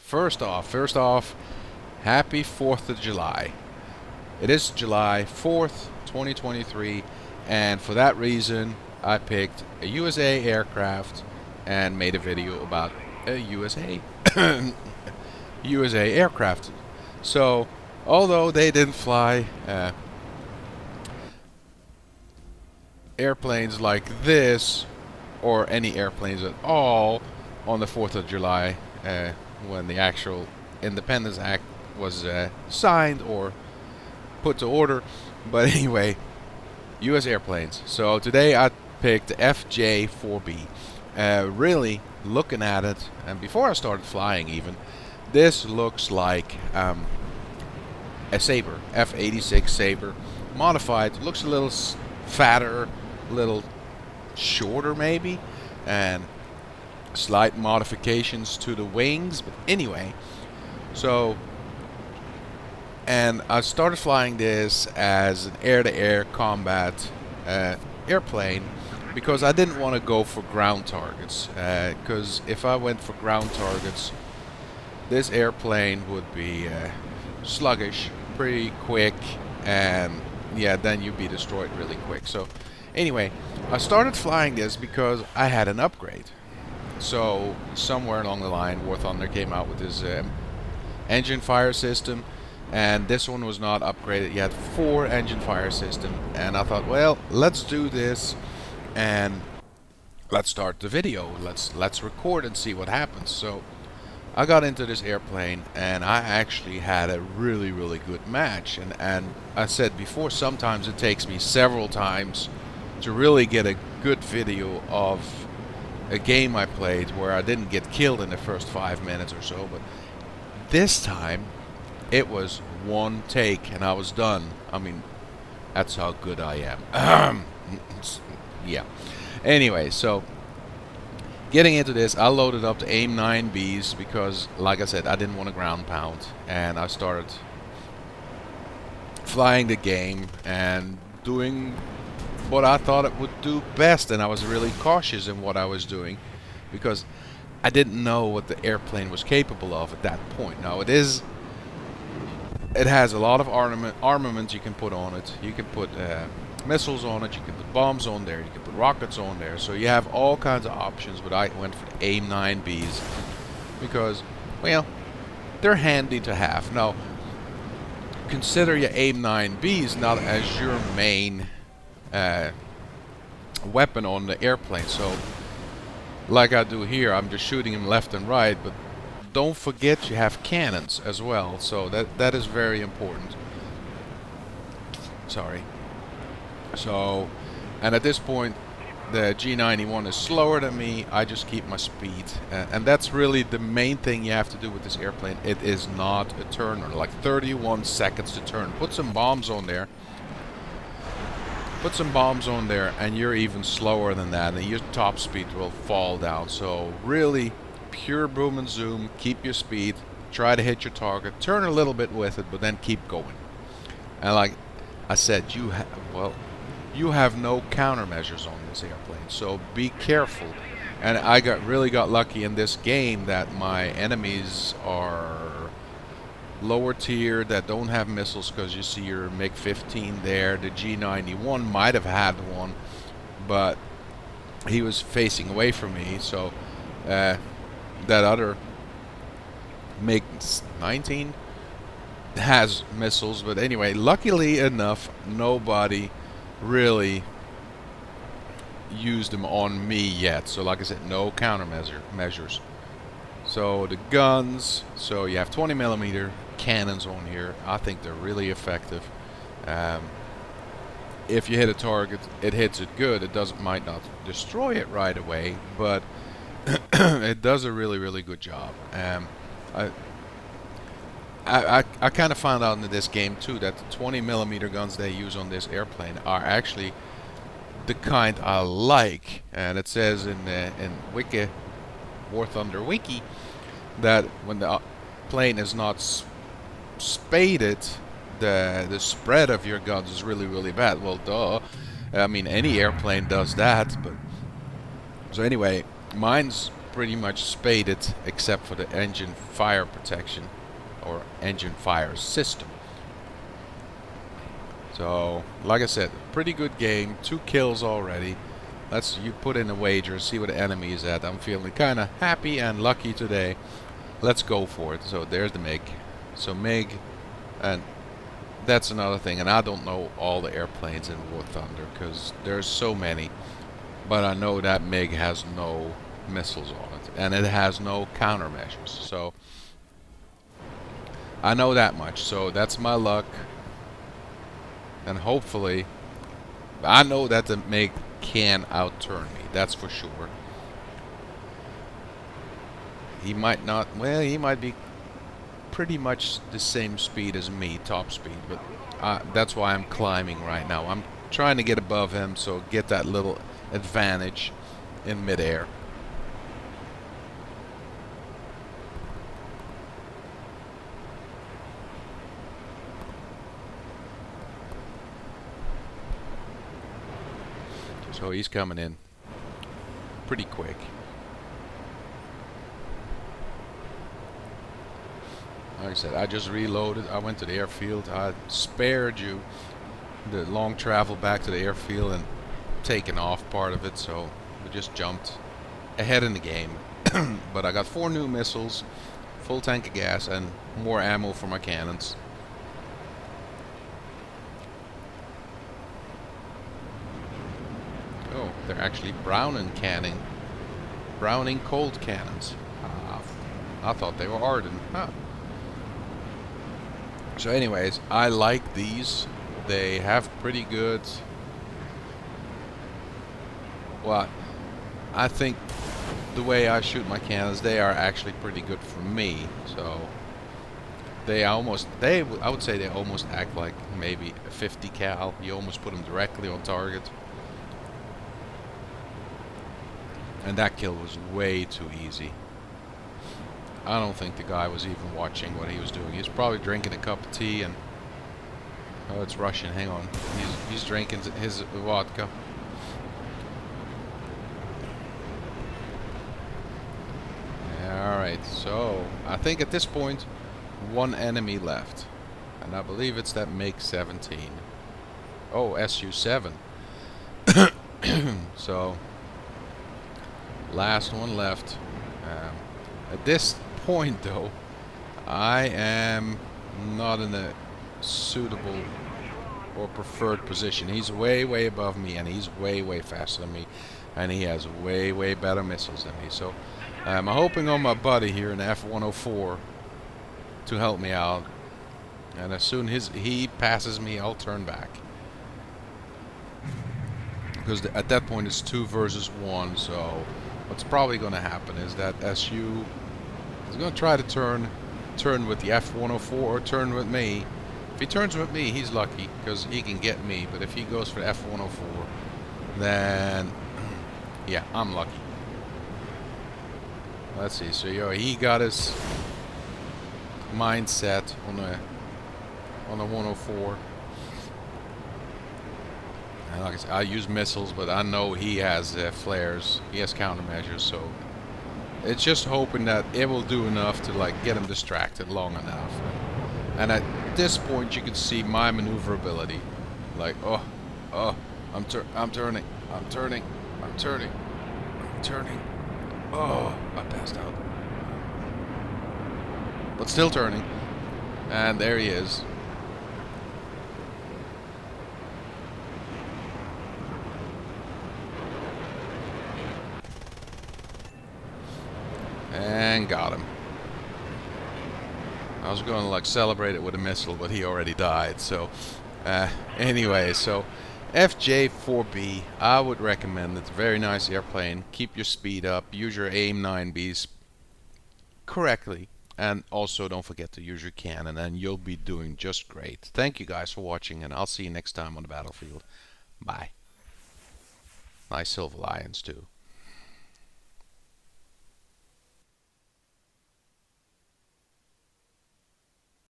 First off, happy 4th of July. It is July 4th, 2023, and for that reason, I picked a USA aircraft and made a video about a USA USA aircraft. So, although they didn't fly airplanes like this, or any airplanes at all, on the 4th of July, when the actual Independence Act was signed or put to order. But anyway, U.S. airplanes. So today I picked FJ-4B. Really looking at it, and before I started flying even, this looks like a Sabre, F-86 Sabre, modified. Looks a little fatter, a little shorter maybe, and slight modifications to the wings. But anyway, so, and I started flying this as an air-to-air combat airplane because I didn't want to go for ground targets, because if I went for ground targets, this airplane would be sluggish, pretty quick, and yeah, then you'd be destroyed really quick. So anyway, I started flying this because I had an upgrade. So somewhere along the line, War Thunder came out with this engine fire system, and this one was not upgraded yet. 4 engine fire system, and I thought, well, let's do this and let's start the video. Let's record and see what happens. So I got into this airplane and I actually had a really good match, and I said before, sometimes it takes me several times to really get a good video of a game I played where I didn't get killed in the first 5 minutes or so, but this time it was one take and I was done. I mean, that's how good I am. Yeah. Anyway, so getting into this, I loaded up the AIM 9Bs because, like I said, I didn't want to ground pound, and I started flying the game and doing what I thought it would do best, and I was really cautious in what I was doing because I didn't know what the airplane was capable of at that point. Now it has a lot of armament you can put on it. You can put missiles on it, you can put bombs on there, you can put rockets on there, so you have all kinds of options. But I went for the AIM 9Bs because, well, they're handy to have. Now consider your AIM 9Bs not as your main weapon on the airplane. So like I do here, I'm just shooting him left and right, but don't forget you have cannons as well, so that is very important. Sorry. So, and at this point the G91 is slower than me. I just keep my speed, and that's really the main thing you have to do with this airplane. It is not a turner, like 31 seconds to turn. Put some bombs on there. Put some bombs on there and you're even slower than that, and your top speed will fall down. So really, pure boom and zoom, keep your speed, try to hit your target, turn a little bit with it, but then keep going. And like I said, you have no countermeasures on this airplane, so be careful. And I really got lucky in this game that my enemies are lower tier that don't have missiles, because you see your MiG-15 there. The G91 might have had one, but he was facing away from me, so that other MiG-19 has missiles. But anyway, luckily enough, nobody really used them on me yet. So like I said, no countermeasures. So the guns, so you have 20mm cannons on here. I think they're really effective. If you hit a target, it hits it good. It might not destroy it right away, but it does a really good job. I kind of found out in this game too that the 20mm guns they use on this airplane are actually the kind I like. And it says in Wiki, War Thunder Wiki, that when the plane is not spaded, the spread of your guns is really bad. Well, duh. I mean, any airplane does that. But so anyway, mine's pretty much spaded except for the engine fire protection or engine fire system. So, like I said, pretty good game. 2 kills already. You put in a wager, see what the enemy is at. I'm feeling kind of happy and lucky today. Let's go for it. So there's the MiG. So MiG, and that's another thing. And I don't know all the airplanes in War Thunder because there's so many. But I know that MiG has no missiles on it, and it has no countermeasures. So I know that much. So that's my luck. And hopefully, I know that the MiG can outturn me. That's for sure. He might not. Well, he might be pretty much the same speed as me, top speed. But that's why I'm climbing right now. I'm trying to get above him, so get that little advantage in midair. So he's coming in pretty quick. Like I said, I just reloaded. I went to the airfield. I spared you the long travel back to the airfield and taken off part of it, so we just jumped ahead in the game. But I got 4 new missiles, full tank of gas, and more ammo for my cannons. Oh, they're actually Browning cold cannons. I thought they were Arden. Huh. So anyways, I like these. They have pretty good... Well, I think the way I shoot my cannons, they are actually pretty good for me. So I would say they almost act like maybe a 50 cal. You almost put them directly on target. And that kill was way too easy. I don't think the guy was even watching what he was doing. He's probably drinking a cup of tea and... Oh, it's Russian. Hang on. He's drinking his vodka. Alright, so I think at this point 1 enemy left. And I believe it's that MiG-17. Oh, Su-7. So... Last one left. At this point, though, I am not in a suitable or preferred position. He's way, way above me, and he's way, way faster than me, and he has way, way better missiles than me. So I'm hoping on my buddy here in the F-104 to help me out. And as soon as he passes me, I'll turn back. Because at that point it's 2 versus 1, so what's probably going to happen is that SU is going to try to turn with the F-104 or turn with me. If he turns with me, he's lucky because he can get me. But if he goes for the F-104, then yeah, I'm lucky. Let's see. So he got his mindset on the 104. And like I said, I use missiles, but I know he has flares. He has countermeasures, so it's just hoping that it will do enough to like get him distracted long enough. And at this point, you can see my maneuverability. Like, I'm turning. Oh, I passed out. But still turning. And there he is. And got him. I was going to like celebrate it with a missile, but he already died. So anyway, so FJ-4B, I would recommend. It's a very nice airplane. Keep your speed up. Use your AIM-9Bs correctly. And also don't forget to use your cannon, and you'll be doing just great. Thank you guys for watching, and I'll see you next time on the battlefield. Bye. Nice Silver Lions too.